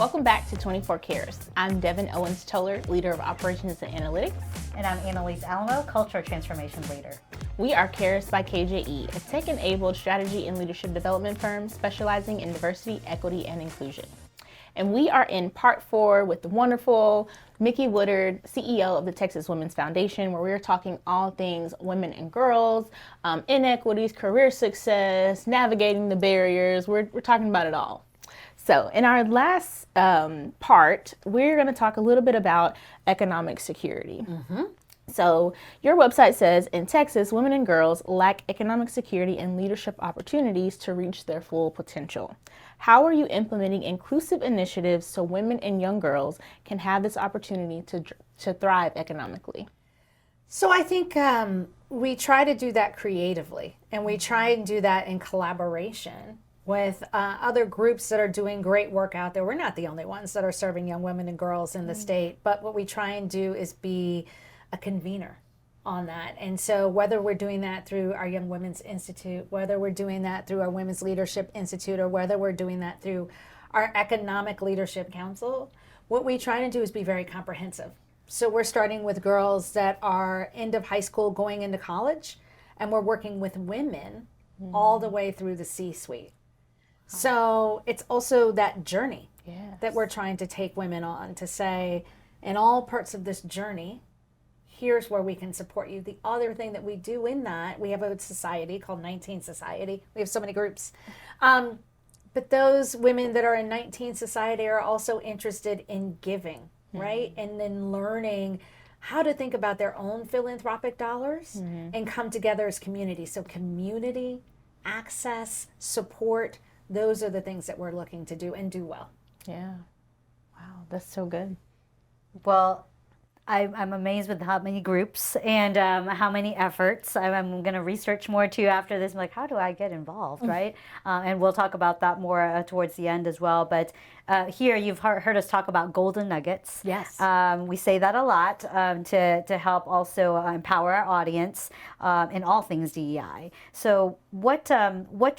Welcome back to 24 Cares. I'm Devin Owens-Toller, leader of operations and analytics. And I'm Annalise Alamo, culture transformation leader. We are Cares by KJE, a tech-enabled strategy and leadership development firm specializing in diversity, equity, and inclusion. And we are in part 4 with the wonderful Miki Woodard, CEO of the Texas Women's Foundation, where we're talking all things women and girls, inequities, career success, navigating the barriers. We're talking about it all. So in our last part, we're going to talk a little bit about economic security. So your website says, in Texas, women and girls lack economic security and leadership opportunities to reach their full potential. How are you implementing inclusive initiatives so women and young girls can have this opportunity to thrive economically? So I think we try to do that creatively, and we try and do that in collaboration with other groups that are doing great work out there. We're not the only ones that are serving young women and girls in the state, but what we try and do is be a convener on that. And so whether we're doing that through our Young Women's Institute, whether we're doing that through our Women's Leadership Institute, or whether we're doing that through our Economic Leadership Council, what we try to do is be very comprehensive. So we're starting with girls that are end of high school going into college, and we're working with women all the way through the C-suite. So it's also that journey that we're trying to take women on, to say, in all parts of this journey, here's where we can support you. The other thing that we do in that, we have a society called 19 Society. We have so many groups. But those women that are in 19 Society are also interested in giving, right? And then learning how to think about their own philanthropic dollars and come together as community. So community, access, support, those are the things that we're looking to do and do well. Yeah. Wow, that's so good. Well, I'm amazed with how many groups and how many efforts. I'm going to research more too after this. I'm like, how do I get involved, right? And we'll talk about that more towards the end as well. But here you've heard us talk about golden nuggets. Yes. We say that a lot to help also empower our audience in all things DEI. So what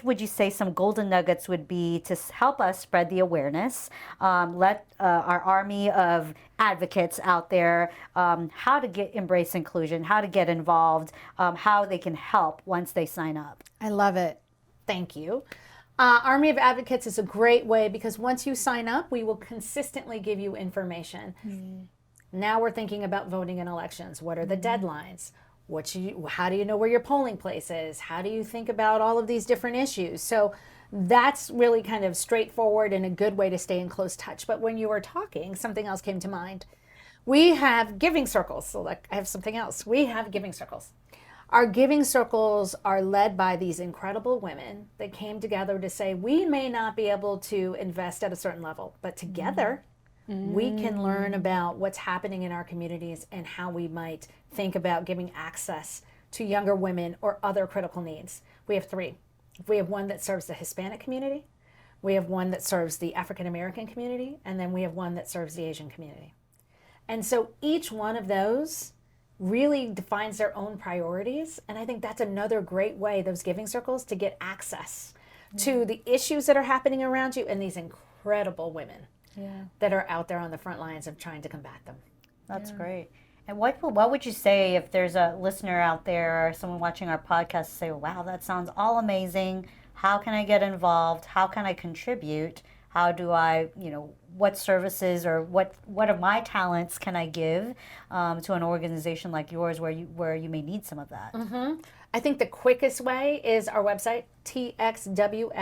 would you say some golden nuggets would be to help us spread the awareness, let our army of advocates out there how to embrace inclusion, how to get involved, how they can help once they sign up? I love it. Thank you. Army of Advocates is a great way, because once you sign up, we will consistently give you information. Now we're thinking about voting in elections. What are the deadlines? How do you know where your polling place is? How do you think about all of these different issues? So that's really kind of straightforward and a good way to stay in close touch. But when you were talking, something else came to mind. We have giving circles. So like, I have something else. We have giving circles. Our giving circles are led by these incredible women that came together to say, we may not be able to invest at a certain level, but together we can learn about what's happening in our communities and how we might think about giving access to younger women or other critical needs. We have 3. We have one that serves the Hispanic community, we have one that serves the African American community, and then we have one that serves the Asian community. And so each one of those really defines their own priorities. And I think that's another great way, those giving circles, to get access to the issues that are happening around you and these incredible women that are out there on the front lines of trying to combat them. That's great. And what would you say if there's a listener out there or someone watching our podcast say, wow, that sounds all amazing. How can I get involved? How can I contribute? How do I, what services or what of my talents can I give to an organization like yours where you may need some of that? I think the quickest way is our website, txwf.org.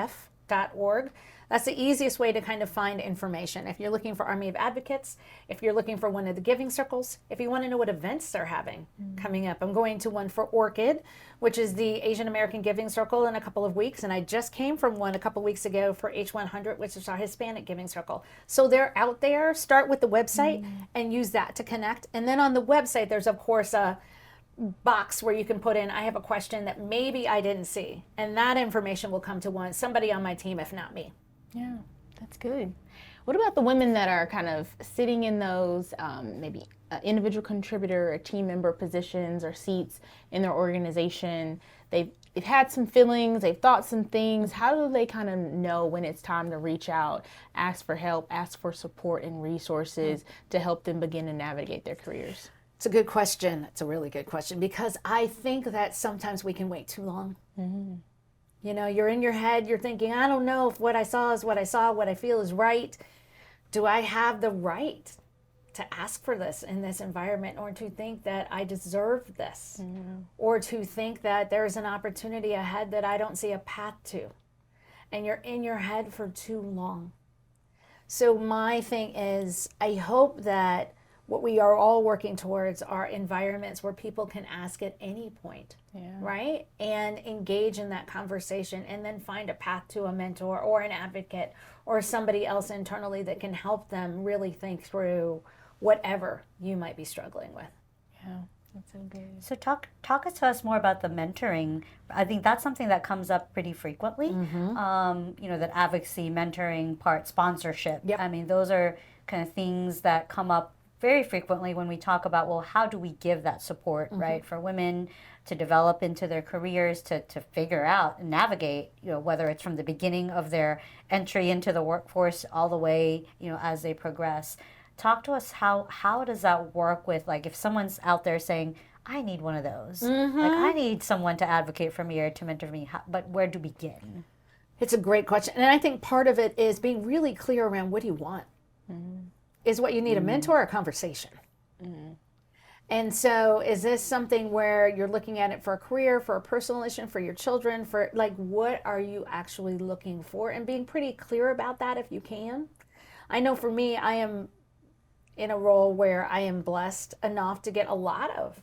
That's the easiest way to kind of find information. If you're looking for Army of Advocates, if you're looking for one of the giving circles, if you want to know what events they're having coming up. I'm going to one for ORCID, which is the Asian American Giving Circle, in a couple of weeks. And I just came from one a couple of weeks ago for H100, which is our Hispanic Giving Circle. So they're out there. Start with the website and use that to connect. And then on the website, there's, of course, a box where you can put in, I have a question that maybe I didn't see. And that information will come to somebody on my team, if not me. Yeah, that's good. What about the women that are kind of sitting in those maybe individual contributor or team member positions or seats in their organization. They've had some feelings, they've thought some things. How do they kind of know when it's time to reach out, ask for help, ask for support and resources to help them begin to navigate their careers? It's a good question. It's a really good question, because I think that sometimes we can wait too long. You know, you're in your head, you're thinking, I don't know if what I saw is what I saw, what I feel is right. Do I have the right to ask for this in this environment, or to think that I deserve this, or to think that there's an opportunity ahead that I don't see a path to? And you're in your head for too long. So my thing is, I hope that what we are all working towards are environments where people can ask at any point, right? And engage in that conversation, and then find a path to a mentor or an advocate or somebody else internally that can help them really think through whatever you might be struggling with. Yeah, that's so good. So talk to us more about the mentoring. I think that's something that comes up pretty frequently. You know, that advocacy, mentoring part, sponsorship. Yep. I mean, those are kind of things that come up very frequently when we talk about, well, how do we give that support, right, for women to develop into their careers, to figure out and navigate, you know, whether it's from the beginning of their entry into the workforce all the way, you know, as they progress. Talk to us, how does that work with, like, if someone's out there saying, I need one of those, like, I need someone to advocate for me or to mentor me, but where do we begin? It's a great question. And I think part of it is being really clear around, what do you want? Is what you need a mentor or a conversation? And so is this something where you're looking at it for a career, for a personal issue, for your children, for, like, what are you actually looking for? And being pretty clear about that if you can. I know for me, I am in a role where I am blessed enough to get a lot of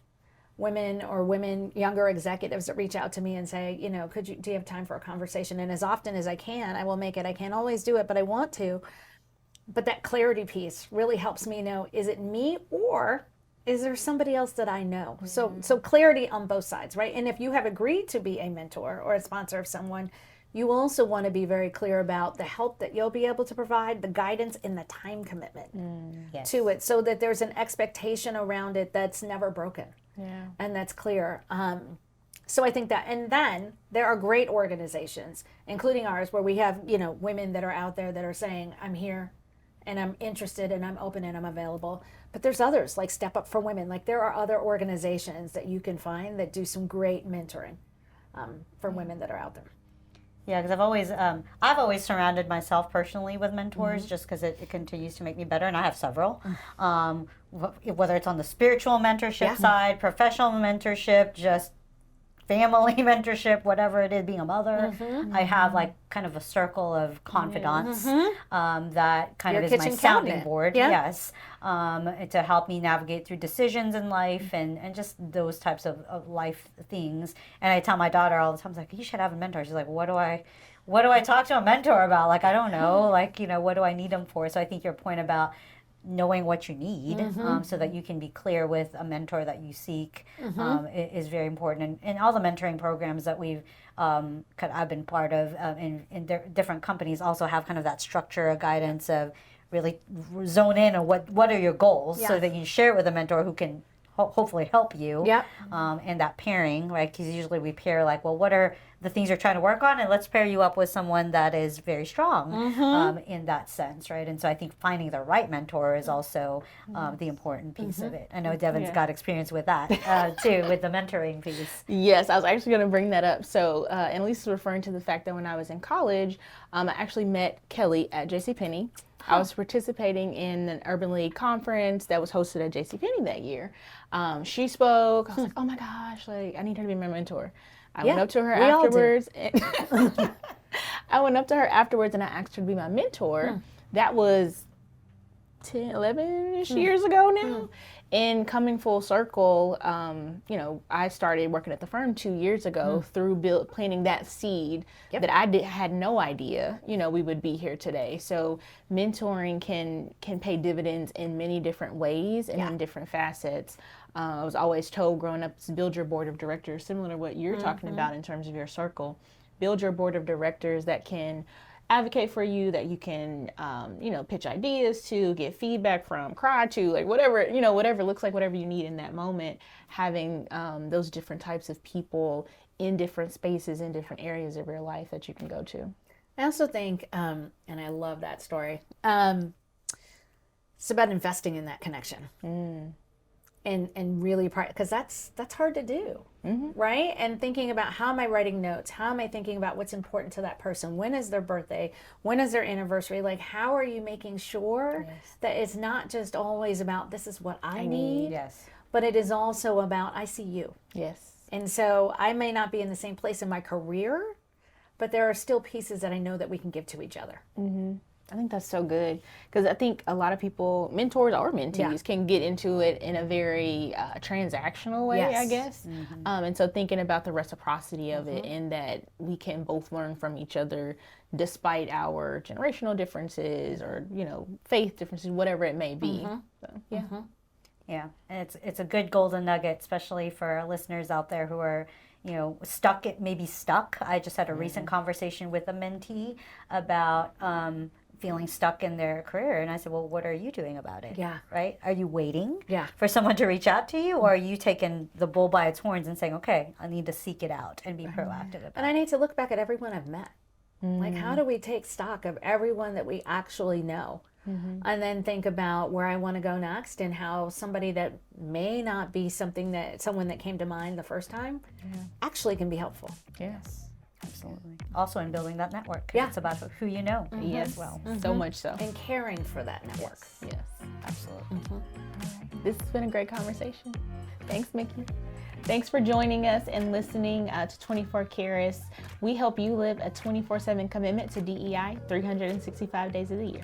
women, younger executives that reach out to me and say, you know, do you have time for a conversation? And as often as I can, I will make it. I can't always do it, but I want to. But that clarity piece really helps me know, is it me, or is there somebody else that I know? So clarity on both sides, right? And if you have agreed to be a mentor or a sponsor of someone, you also want to be very clear about the help that you'll be able to provide, the guidance, and the time commitment to it, so that there's an expectation around it that's never broken. And that's clear. So I think that, and then there are great organizations, including ours, where we have, you know, women that are out there that are saying, I'm here, and I'm interested, and I'm open, and I'm available. But there's others, like Step Up for Women. Like, there are other organizations that you can find that do some great mentoring for women that are out there. Yeah, because I've always surrounded myself personally with mentors, just because it continues to make me better, and I have several. Whether it's on the spiritual mentorship side, professional mentorship, just family mentorship, whatever it is, being a mother. I have, like, kind of a circle of confidants that kind Your of is my kitchen sounding cabinet. board. Yes, to help me navigate through decisions in life and just those types of life things. And I tell my daughter all the time, I was like, you should have a mentor. She's like, what do I talk to a mentor about? Like, I don't know. Like, you know, what do I need them for? So I think your point about knowing what you need so that you can be clear with a mentor that you seek is very important. And all the mentoring programs that I've been part of in different companies also have kind of that structure, a guidance of really zone in on what are your goals, so that you share it with a mentor who can hopefully help you. And that pairing, right? Because usually we pair, like, well, what are the things you're trying to work on, and let's pair you up with someone that is very strong in that sense, right? And so I think finding the right mentor is also the important piece of it. I know Devin's got experience with that too, with the mentoring piece. Yes, I was actually going to bring that up. So, and Lisa's referring to the fact that when I was in college, I actually met Kelly at JCPenney. I was participating in an Urban League conference that was hosted at JCPenney that year. She spoke. I was like, oh my gosh, like, I need her to be my mentor. I went up to her afterwards. I went up to her afterwards and I asked her to be my mentor. That was 10, 11-ish years ago now. And coming full circle, you know, I started working at the firm 2 years ago through planting that seed that I had no idea, you know, we would be here today. So mentoring can pay dividends in many different ways and in different facets. I was always told growing up to build your board of directors, similar to what you're talking about in terms of your circle. Build your board of directors that can advocate for you, that you can, pitch ideas to, get feedback from, cry to, like whatever, whatever it looks like, whatever you need in that moment, having those different types of people in different spaces, in different areas of your life that you can go to. I also think, and I love that story, it's about investing in that connection. And really, because that's hard to do, right? And thinking about, how am I writing notes? How am I thinking about what's important to that person? When is their birthday? When is their anniversary? Like, how are you making sure that it's not just always about, this is what I need, but it is also about, I see you. Yes. And so I may not be in the same place in my career, but there are still pieces that I know that we can give to each other. I think that's so good, because I think a lot of people, mentors or mentees, can get into it in a very transactional way, I guess. And so thinking about the reciprocity of it, and that we can both learn from each other despite our generational differences or, faith differences, whatever it may be. So, yeah. Yeah, and it's a good golden nugget, especially for our listeners out there who are, stuck. I just had a recent conversation with a mentee about feeling stuck in their career, and I said, well, what are you doing about it? Yeah. Right? Are you waiting Yeah. for someone to reach out to you, or are you taking the bull by its horns and saying, okay, I need to seek it out and be proactive about it? And I need to look back at everyone I've met. Like, how do we take stock of everyone that we actually know? And then think about where I want to go next, and how somebody that may not be someone that came to mind the first time actually can be helpful. Yes. Absolutely. Also in building that network. Yeah. It's about who you know Yes. as well. So much so. And caring for that network. Yes. Absolutely. All right. This has been a great conversation. Thanks, Miki. Thanks for joining us and listening to 24 Karat. We help you live a 24/7 commitment to DEI 365 days of the year.